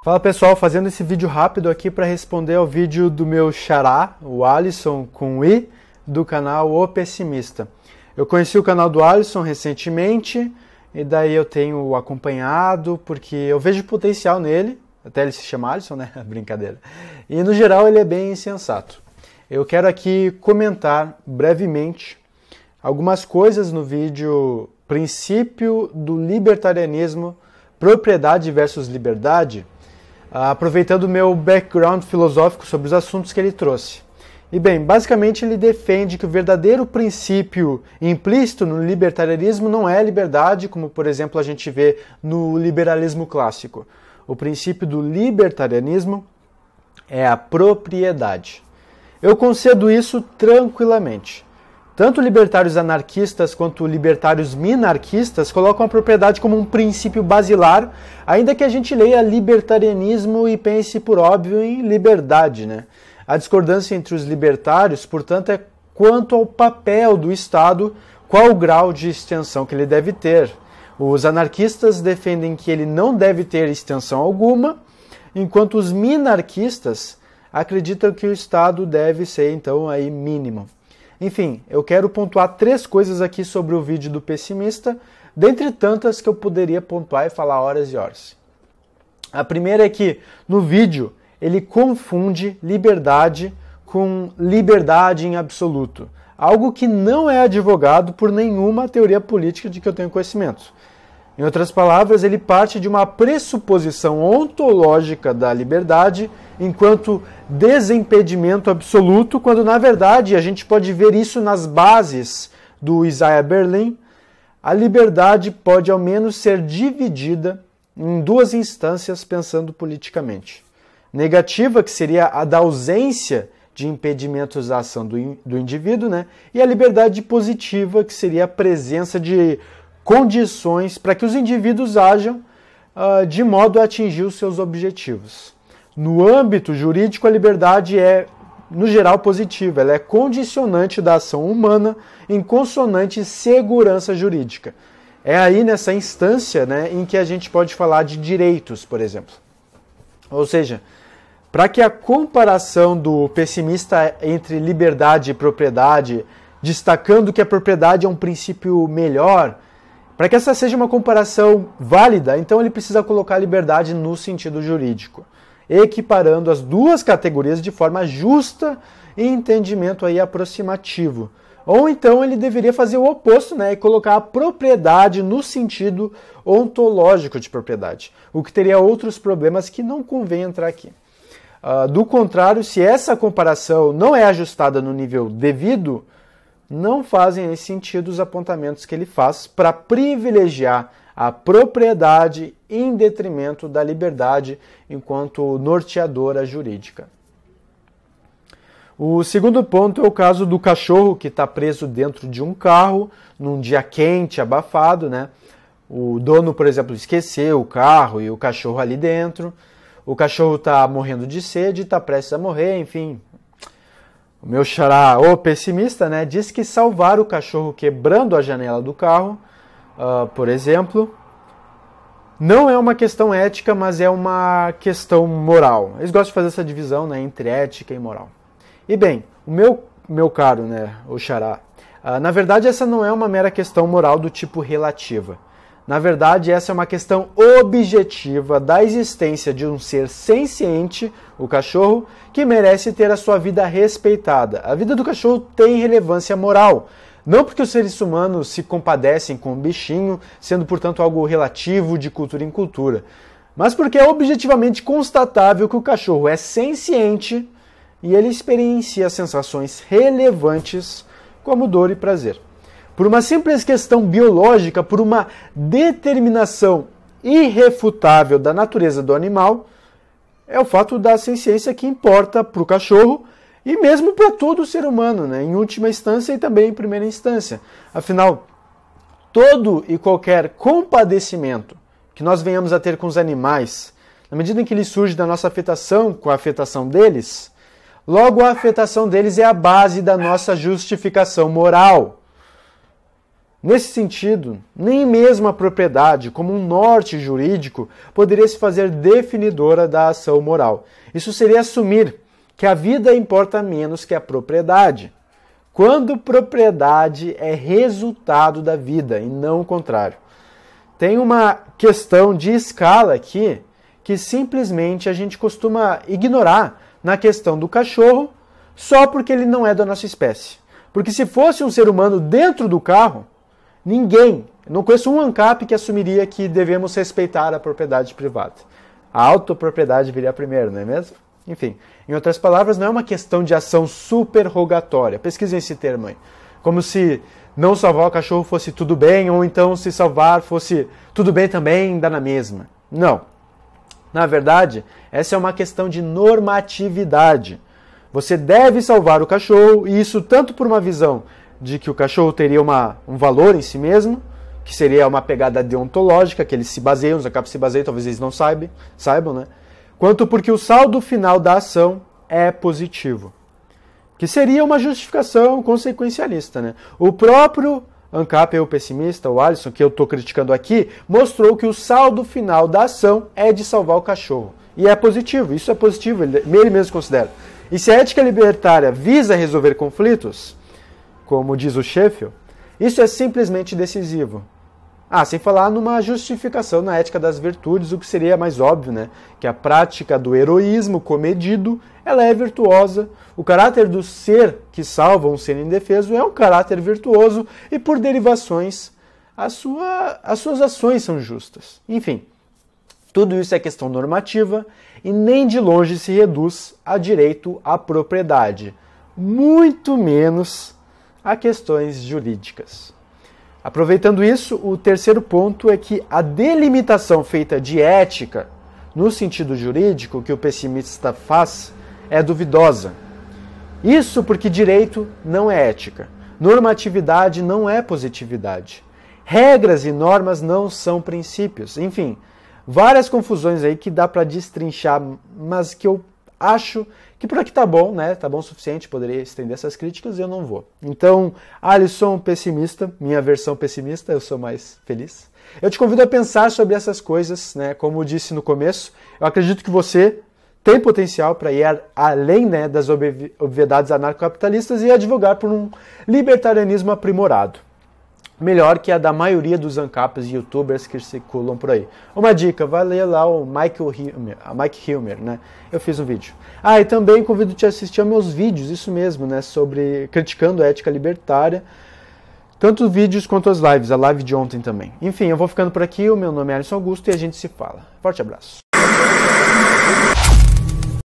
Fala pessoal, fazendo esse vídeo rápido aqui para responder ao vídeo do meu xará, o Alisson com I, do canal O Pessimista. Eu conheci o canal do Alisson recentemente e daí eu tenho acompanhado porque eu vejo potencial nele, até ele se chama Alisson, né? Brincadeira. E no geral ele é bem sensato. Eu quero aqui comentar brevemente algumas coisas no vídeo Princípio do Libertarianismo, Propriedade versus Liberdade, aproveitando o meu background filosófico sobre os assuntos que ele trouxe. E bem, basicamente ele defende que o verdadeiro princípio implícito no libertarianismo não é a liberdade, como por exemplo a gente vê no liberalismo clássico. O princípio do libertarianismo é a propriedade. Eu concedo isso tranquilamente. Tanto libertários anarquistas quanto libertários minarquistas colocam a propriedade como um princípio basilar, ainda que a gente leia libertarianismo e pense, por óbvio, em liberdade, né? A discordância entre os libertários, portanto, é quanto ao papel do Estado, qual o grau de extensão que ele deve ter. Os anarquistas defendem que ele não deve ter extensão alguma, enquanto os minarquistas acreditam que o Estado deve ser, então, aí mínimo. Enfim, eu quero pontuar 3 coisas aqui sobre o vídeo do pessimista, dentre tantas que eu poderia pontuar e falar horas e horas. A primeira é que, no vídeo, ele confunde liberdade com liberdade em absoluto, algo que não é advogado por nenhuma teoria política de que eu tenho conhecimento. Em outras palavras, ele parte de uma pressuposição ontológica da liberdade enquanto desimpedimento absoluto, quando na verdade, a gente pode ver isso nas bases do Isaiah Berlin, a liberdade pode ao menos ser dividida em 2 instâncias pensando politicamente. Negativa, que seria a da ausência de impedimentos à ação do indivíduo, né? E a liberdade positiva, que seria a presença de condições para que os indivíduos ajam de modo a atingir os seus objetivos. No âmbito jurídico, a liberdade é, no geral, positiva. Ela é condicionante da ação humana em consonante segurança jurídica. É aí nessa instância, né, em que a gente pode falar de direitos, por exemplo. Ou seja, para que a comparação do pessimista entre liberdade e propriedade, destacando que a propriedade é um princípio melhor, para que essa seja uma comparação válida, então ele precisa colocar a liberdade no sentido jurídico, equiparando as 2 categorias de forma justa e entendimento aí aproximativo. Ou então ele deveria fazer o oposto, né, e colocar a propriedade no sentido ontológico de propriedade, o que teria outros problemas que não convém entrar aqui. Do contrário, se essa comparação não é ajustada no nível devido, não fazem sentido os apontamentos que ele faz para privilegiar a propriedade em detrimento da liberdade enquanto norteadora jurídica. O segundo ponto é o caso do cachorro que está preso dentro de um carro num dia quente, abafado, né? O dono, por exemplo, esqueceu o carro e o cachorro ali dentro. O cachorro está morrendo de sede, está prestes a morrer, enfim. O meu xará, o pessimista, né, diz que salvar o cachorro quebrando a janela do carro, por exemplo, não é uma questão ética, mas é uma questão moral. Eles gostam de fazer essa divisão, né, entre ética e moral. E bem, o meu caro, né, o xará, na verdade essa não é uma mera questão moral do tipo relativa. Na verdade, essa é uma questão objetiva da existência de um ser senciente, o cachorro, que merece ter a sua vida respeitada. A vida do cachorro tem relevância moral. Não porque os seres humanos se compadecem com o bichinho, sendo, portanto, algo relativo de cultura em cultura, mas porque é objetivamente constatável que o cachorro é senciente e ele experiencia sensações relevantes como dor e prazer. Por uma simples questão biológica, por uma determinação irrefutável da natureza do animal, é o fato da senciência que importa para o cachorro e mesmo para todo o ser humano, né? Em última instância e também em primeira instância. Afinal, todo e qualquer compadecimento que nós venhamos a ter com os animais, na medida em que ele surge da nossa afetação com a afetação deles, logo a afetação deles é a base da nossa justificação moral. Nesse sentido, nem mesmo a propriedade, como um norte jurídico, poderia se fazer definidora da ação moral. Isso seria assumir que a vida importa menos que a propriedade, quando propriedade é resultado da vida e não o contrário. Tem uma questão de escala aqui que simplesmente a gente costuma ignorar na questão do cachorro só porque ele não é da nossa espécie. Porque se fosse um ser humano dentro do carro, não conheço um ANCAP que assumiria que devemos respeitar a propriedade privada. A autopropriedade viria primeiro, não é mesmo? Enfim, em outras palavras, não é uma questão de ação superrogatória. Pesquisem esse termo aí. Como se não salvar o cachorro fosse tudo bem, ou então se salvar fosse tudo bem também, dá na mesma. Não. Na verdade, essa é uma questão de normatividade. Você deve salvar o cachorro, e isso tanto por uma visão de que o cachorro teria um valor em si mesmo, que seria uma pegada deontológica, que eles se baseiam, os ANCAPs se baseiam, talvez eles não saibam, né? Quanto porque o saldo final da ação é positivo, que seria uma justificação consequencialista, né? O próprio ANCAP, o pessimista, o Alisson, que eu estou criticando aqui, mostrou que o saldo final da ação é de salvar o cachorro. E é positivo, isso é positivo, ele mesmo considera. E se a ética libertária visa resolver conflitos, como diz o Sheffield, isso é simplesmente decisivo. Sem falar numa justificação na ética das virtudes, o que seria mais óbvio, né? Que a prática do heroísmo comedido, ela é virtuosa. O caráter do ser que salva um ser indefeso é um caráter virtuoso e, por derivações, as suas ações são justas. Enfim, tudo isso é questão normativa e nem de longe se reduz a direito à propriedade, muito menos a questões jurídicas. Aproveitando isso, o terceiro ponto é que a delimitação feita de ética, no sentido jurídico, que o pessimista faz, é duvidosa. Isso porque direito não é ética, normatividade não é positividade, regras e normas não são princípios, enfim, várias confusões aí que dá para destrinchar, mas que eu acho que por aqui tá bom, né? Tá bom o suficiente, poderia estender essas críticas e eu não vou. Então, Alisson pessimista, minha versão pessimista, eu sou mais feliz. Eu te convido a pensar sobre essas coisas, né? Como eu disse no começo, eu acredito que você tem potencial para ir além, né, das obviedades anarcocapitalistas e advogar por um libertarianismo aprimorado. Melhor que a da maioria dos ANCAPs e youtubers que circulam por aí. Uma dica, vai ler lá o Mike Hilmer, né? Eu fiz um vídeo. E também convido-te a assistir aos meus vídeos, isso mesmo, né? Sobre criticando a ética libertária. Tanto vídeos quanto as lives, a live de ontem também. Enfim, eu vou ficando por aqui, o meu nome é Alisson Augusto e a gente se fala. Forte abraço.